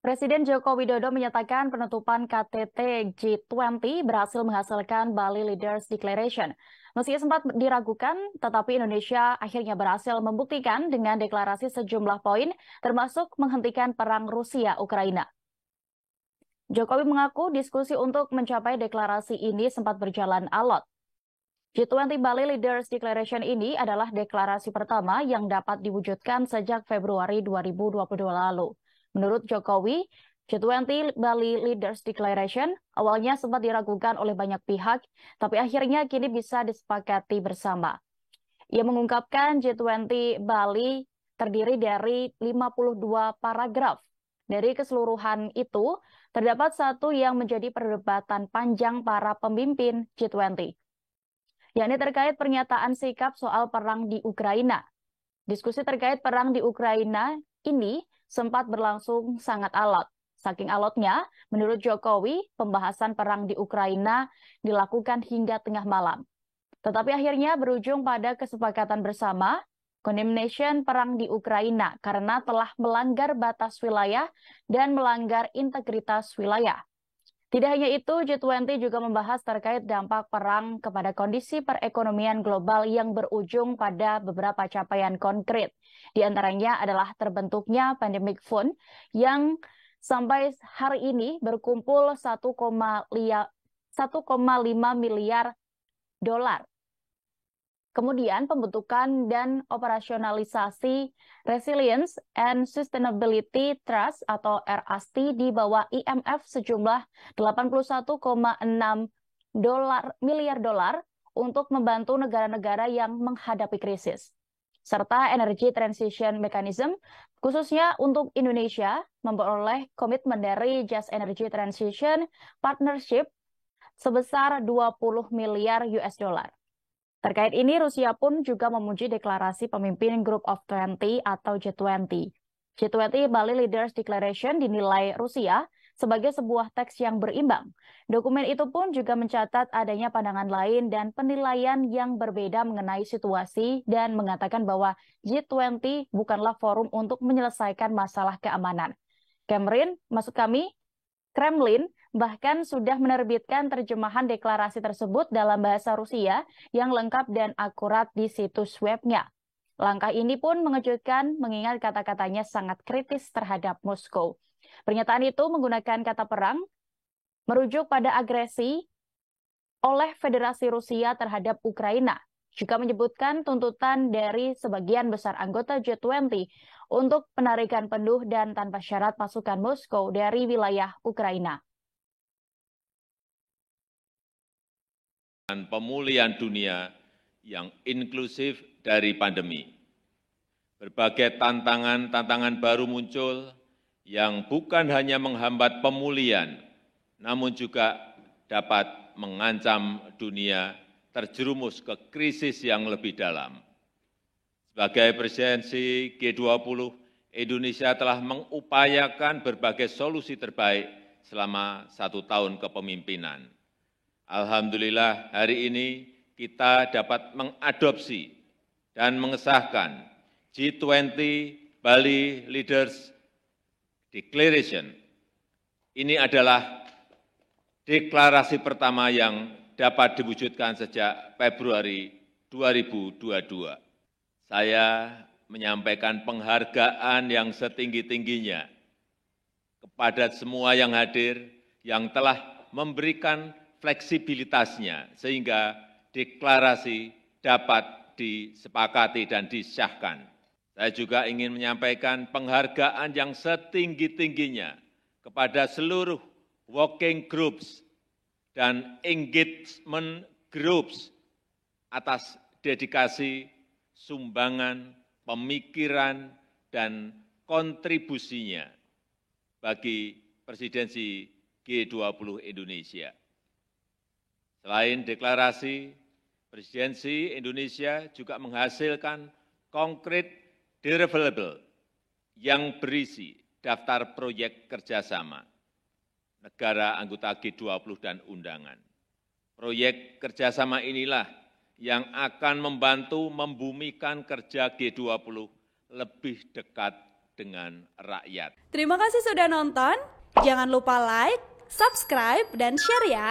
Presiden Joko Widodo menyatakan penutupan KTT G20 berhasil menghasilkan Bali Leaders Declaration. Meski sempat diragukan, tetapi Indonesia akhirnya berhasil membuktikan dengan deklarasi sejumlah poin, termasuk menghentikan perang Rusia-Ukraina. Jokowi mengaku diskusi untuk mencapai deklarasi ini sempat berjalan alot. G20 Bali Leaders Declaration ini adalah deklarasi pertama yang dapat diwujudkan sejak Februari 2022 lalu. Menurut Jokowi, G20 Bali Leaders Declaration awalnya sempat diragukan oleh banyak pihak, tapi akhirnya kini bisa disepakati bersama. Ia mengungkapkan G20 Bali terdiri dari 52 paragraf. Dari keseluruhan itu, terdapat satu yang menjadi perdebatan panjang para pemimpin G20. Yakni terkait pernyataan sikap soal perang di Ukraina. Diskusi terkait perang di Ukraina ini sempat berlangsung sangat alot. Saking alotnya, menurut Jokowi, pembahasan perang di Ukraina dilakukan hingga tengah malam. Tetapi akhirnya berujung pada kesepakatan bersama, condemnation perang di Ukraina karena telah melanggar batas wilayah dan melanggar integritas wilayah. Tidak hanya itu, G20 juga membahas terkait dampak perang kepada kondisi perekonomian global yang berujung pada beberapa capaian konkret. Di antaranya adalah terbentuknya Pandemic Fund yang sampai hari ini berkumpul 1,5 miliar dolar. Kemudian pembentukan dan operasionalisasi Resilience and Sustainability Trust atau RAST di bawah IMF sejumlah 81,6 miliar dolar untuk membantu negara-negara yang menghadapi krisis. Serta Energy Transition Mechanism, khususnya untuk Indonesia, memperoleh komitmen dari Just Energy Transition Partnership sebesar 20 miliar US dollar. Terkait ini, Rusia pun juga memuji deklarasi pemimpin Group of 20 atau G20. G20 Bali Leaders Declaration dinilai Rusia sebagai sebuah teks yang berimbang. Dokumen itu pun juga mencatat adanya pandangan lain dan penilaian yang berbeda mengenai situasi dan mengatakan bahwa G20 bukanlah forum untuk menyelesaikan masalah keamanan. Kremlin bahkan sudah menerbitkan terjemahan deklarasi tersebut dalam bahasa Rusia yang lengkap dan akurat di situs webnya. Langkah ini pun mengejutkan mengingat kata-katanya sangat kritis terhadap Moskow. Pernyataan itu menggunakan kata perang, merujuk pada agresi oleh Federasi Rusia terhadap Ukraina. Juga menyebutkan tuntutan dari sebagian besar anggota G20 untuk penarikan penuh dan tanpa syarat pasukan Moskow dari wilayah Ukraina. Dan pemulihan dunia yang inklusif dari pandemi. Berbagai tantangan baru muncul yang bukan hanya menghambat pemulihan, namun juga dapat mengancam dunia terjerumus ke krisis yang lebih dalam. Sebagai presidensi G20, Indonesia telah mengupayakan berbagai solusi terbaik selama 1 tahun kepemimpinan. Alhamdulillah hari ini kita dapat mengadopsi dan mengesahkan G20 Bali Leaders Declaration. Ini adalah deklarasi pertama yang dapat diwujudkan sejak Februari 2022. Saya menyampaikan penghargaan yang setinggi-tingginya kepada semua yang hadir yang telah memberikan fleksibilitasnya sehingga deklarasi dapat disepakati dan disahkan. Saya juga ingin menyampaikan penghargaan yang setinggi-tingginya kepada seluruh working groups dan engagement groups atas dedikasi, sumbangan, pemikiran, dan kontribusinya bagi presidensi G20 Indonesia. Selain deklarasi, presidensi Indonesia juga menghasilkan konkret deliverable yang berisi daftar proyek kerjasama negara anggota G20 dan undangan. Proyek kerjasama inilah yang akan membantu membumikan kerja G20 lebih dekat dengan rakyat. Terima kasih sudah nonton. Jangan lupa like, subscribe, dan share ya.